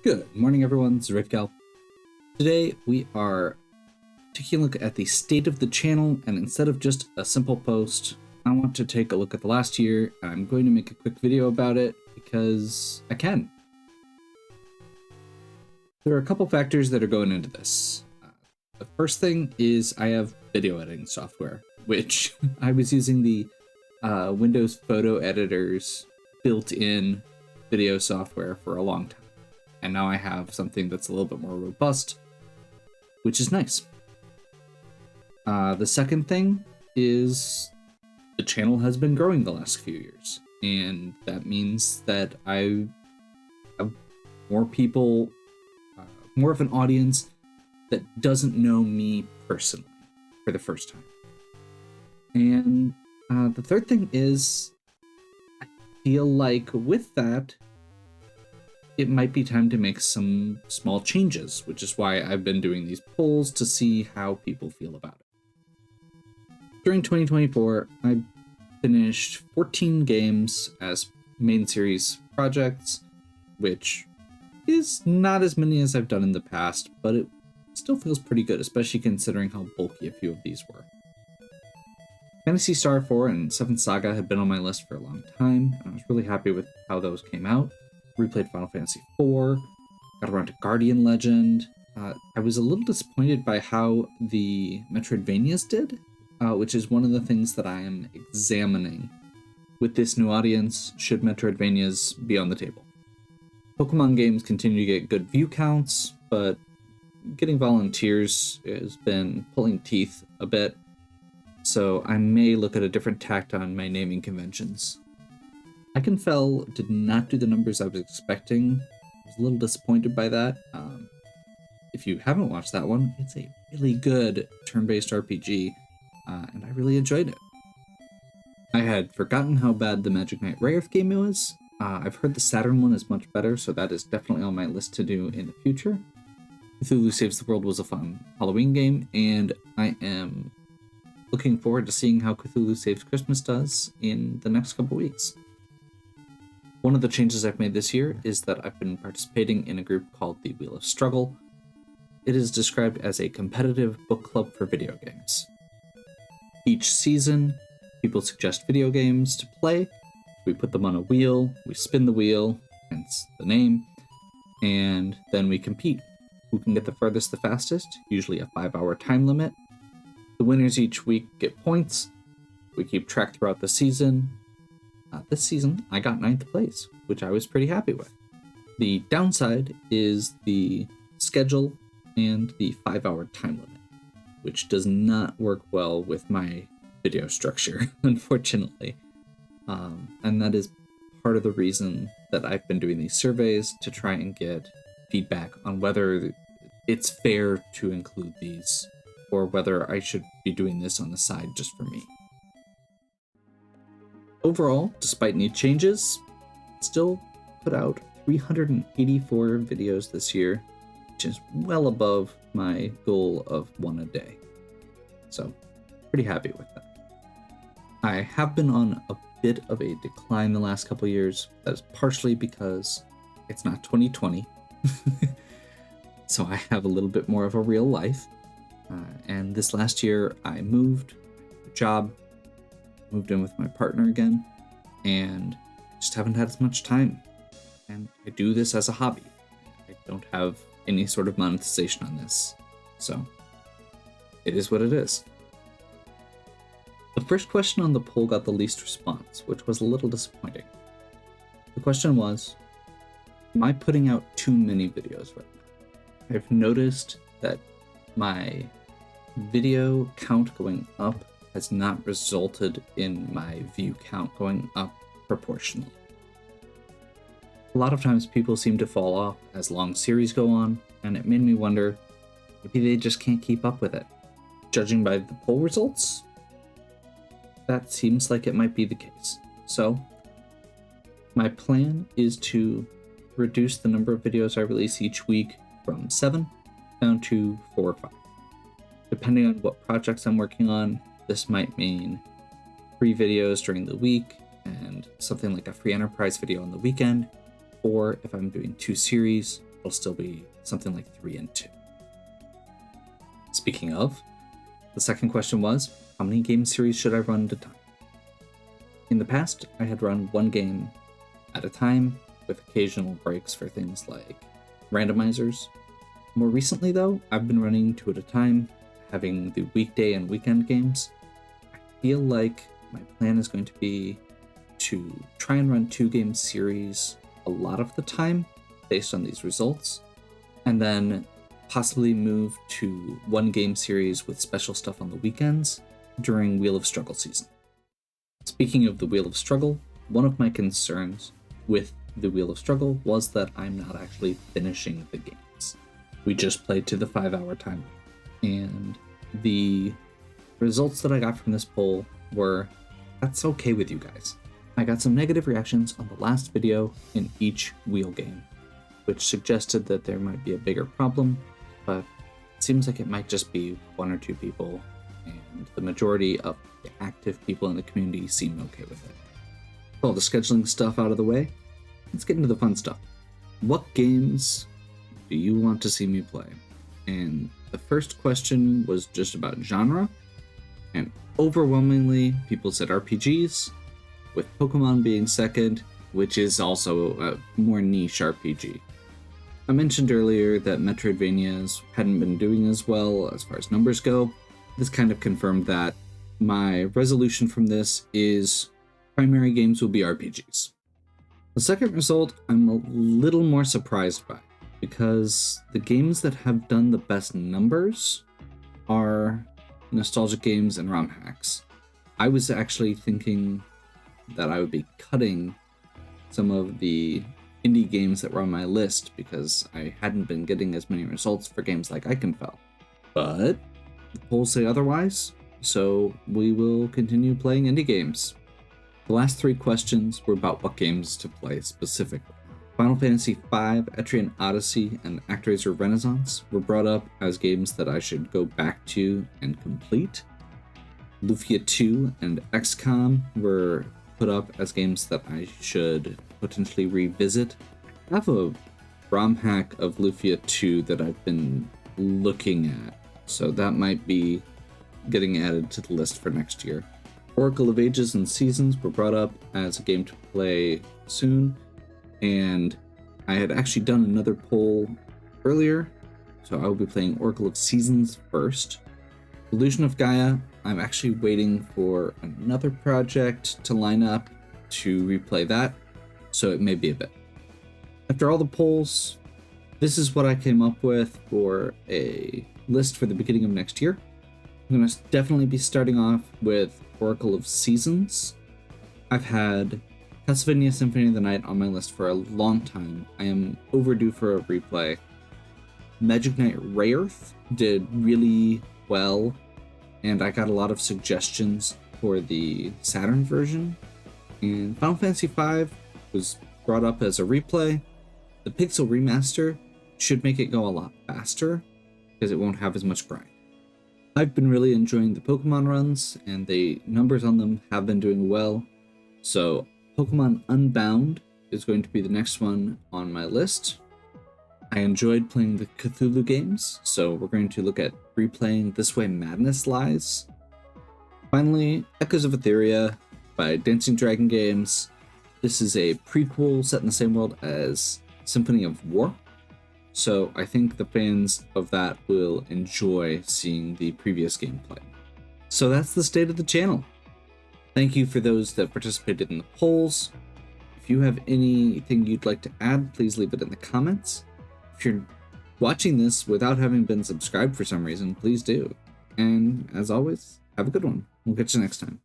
Good morning, everyone. This is Ritgal. Today, we are taking a look at the state of the channel, and instead of just a simple post, I want to take a look at the last year. I'm going to make a quick video about it because I can. There are a couple factors that are going into this. The first thing is I have video editing software, which I was using the Windows Photo Editor's built-in video software for a long time. And now I have something that's a little bit more robust, which is nice. The second thing is the channel has been growing the last few years. And that means that I have more people, more of an audience that doesn't know me personally for the first time. And the third thing is I feel like with that, it might be time to make some small changes, which is why I've been doing these polls to see how people feel about it. During 2024, I finished 14 games as main series projects, which is not as many as I've done in the past, but it still feels pretty good, especially considering how bulky a few of these were. Phantasy Star 4 and 7th Saga had been on my list for a long time, and I was really happy with how those came out. Replayed Final Fantasy IV, got around to Guardian Legend. I was a little disappointed by how the Metroidvanias did, which is one of the things that I am examining with this new audience, should Metroidvanias be on the table. Pokemon games continue to get good view counts, but getting volunteers has been pulling teeth a bit, so I may look at a different tact on my naming conventions. Ikenfell did not do the numbers I was expecting. I was a little disappointed by that. If you haven't watched that one, it's a really good turn-based RPG, and I really enjoyed it. I had forgotten how bad the Magic Knight Rayearth game was. I've heard the Saturn one is much better, so that is definitely on my list to do in the future. Cthulhu Saves the World was a fun Halloween game, and I am looking forward to seeing how Cthulhu Saves Christmas does in the next couple weeks. One of the changes I've made this year is that I've been participating in a group called the Wheel of Struggle. It is described as a competitive book club for video games. Each season, people suggest video games to play. We put them on a wheel, we spin the wheel, hence the name, and then we compete. Who can get the furthest the fastest, usually a 5-hour time limit. The winners each week get points. We keep track throughout the season. This season, I got 9th place, which I was pretty happy with. The downside is the schedule and the 5-hour time limit, which does not work well with my video structure, unfortunately. And that is part of the reason that I've been doing these surveys to try and get feedback on whether it's fair to include these or whether I should be doing this on the side just for me. Overall, despite any changes, still put out 384 videos this year, which is well above my goal of 1 a day. So, pretty happy with that. I have been on a bit of a decline the last couple years. That is partially because it's not 2020. So I have a little bit more of a real life. And this last year I moved job, moved in with my partner again, and just haven't had as much time. And I do this as a hobby. I don't have any sort of monetization on this. So it is what it is. The first question on the poll got the least response, which was a little disappointing. The question was, am I putting out too many videos right now? I've noticed that my video count going up has not resulted in my view count going up proportionally. A lot of times people seem to fall off as long series go on, and it made me wonder, maybe they just can't keep up with it. Judging by the poll results, that seems like it might be the case. So, my plan is to reduce the number of videos I release each week from 7 down to 4 or 5. Depending on what projects I'm working on, this might mean 3 videos during the week and something like a free enterprise video on the weekend, or if I'm doing 2 series, it'll still be something like 3 and 2. Speaking of, the second question was, how many game series should I run at a time? In the past, I had run one game at a time, with occasional breaks for things like randomizers. More recently, though, I've been running 2 at a time, having the weekday and weekend games. I feel like my plan is going to be to try and run 2-game series a lot of the time based on these results, and then possibly move to 1-game series with special stuff on the weekends during Wheel of Struggle season. Speaking of the Wheel of Struggle, one of my concerns with the Wheel of Struggle was that I'm not actually finishing the games. We just played to the 5-hour time, and the results that I got from this poll were, that's okay with you guys. I got some negative reactions on the last video in each wheel game, which suggested that there might be a bigger problem, but it seems like it might just be 1 or 2 people, and the majority of the active people in the community seem okay with it. With all the scheduling stuff out of the way, let's get into the fun stuff. What games do you want to see me play? And the first question was just about genre, and overwhelmingly people said RPGs, with Pokemon being second, which is also a more niche RPG. I mentioned earlier that Metroidvanias hadn't been doing as well as far as numbers go. This kind of confirmed that. My resolution from this is primary games will be RPGs. The second result I'm a little more surprised by, because the games that have done the best numbers are nostalgic games and ROM hacks. I was actually thinking that I would be cutting some of the indie games that were on my list because I hadn't been getting as many results for games like Ikenfell. But the polls say otherwise, so we will continue playing indie games. The last 3 questions were about what games to play specifically. Final Fantasy V, Etrian Odyssey, and ActRaiser Renaissance were brought up as games that I should go back to and complete. Lufia 2 and XCOM were put up as games that I should potentially revisit. I have a ROM hack of Lufia 2 that I've been looking at, so that might be getting added to the list for next year. Oracle of Ages and Seasons were brought up as a game to play soon, and I had actually done another poll earlier, so I will be playing Oracle of Seasons first. Illusion of Gaia, I'm actually waiting for another project to line up to replay that, so it may be a bit. After all the polls, this is what I came up with for a list for the beginning of next year. I'm going to definitely be starting off with Oracle of Seasons. I've had Castlevania Symphony of the Night on my list for a long time. I am overdue for a replay. Magic Knight Rayearth did really well, and I got a lot of suggestions for the Saturn version. And Final Fantasy V was brought up as a replay. The Pixel Remaster should make it go a lot faster, because it won't have as much grind. I've been really enjoying the Pokemon runs, and the numbers on them have been doing well. So Pokemon Unbound is going to be the next one on my list. I enjoyed playing the Cthulhu games, so we're going to look at replaying This Way Madness Lies. Finally, Echoes of Etheria by Dancing Dragon Games. This is a prequel set in the same world as Symphony of War, so I think the fans of that will enjoy seeing the previous gameplay. So that's the state of the channel. Thank you for those that participated in the polls. If you have anything you'd like to add, please leave it in the comments. If you're watching this without having been subscribed for some reason, please do. And as always, have a good one. We'll catch you next time.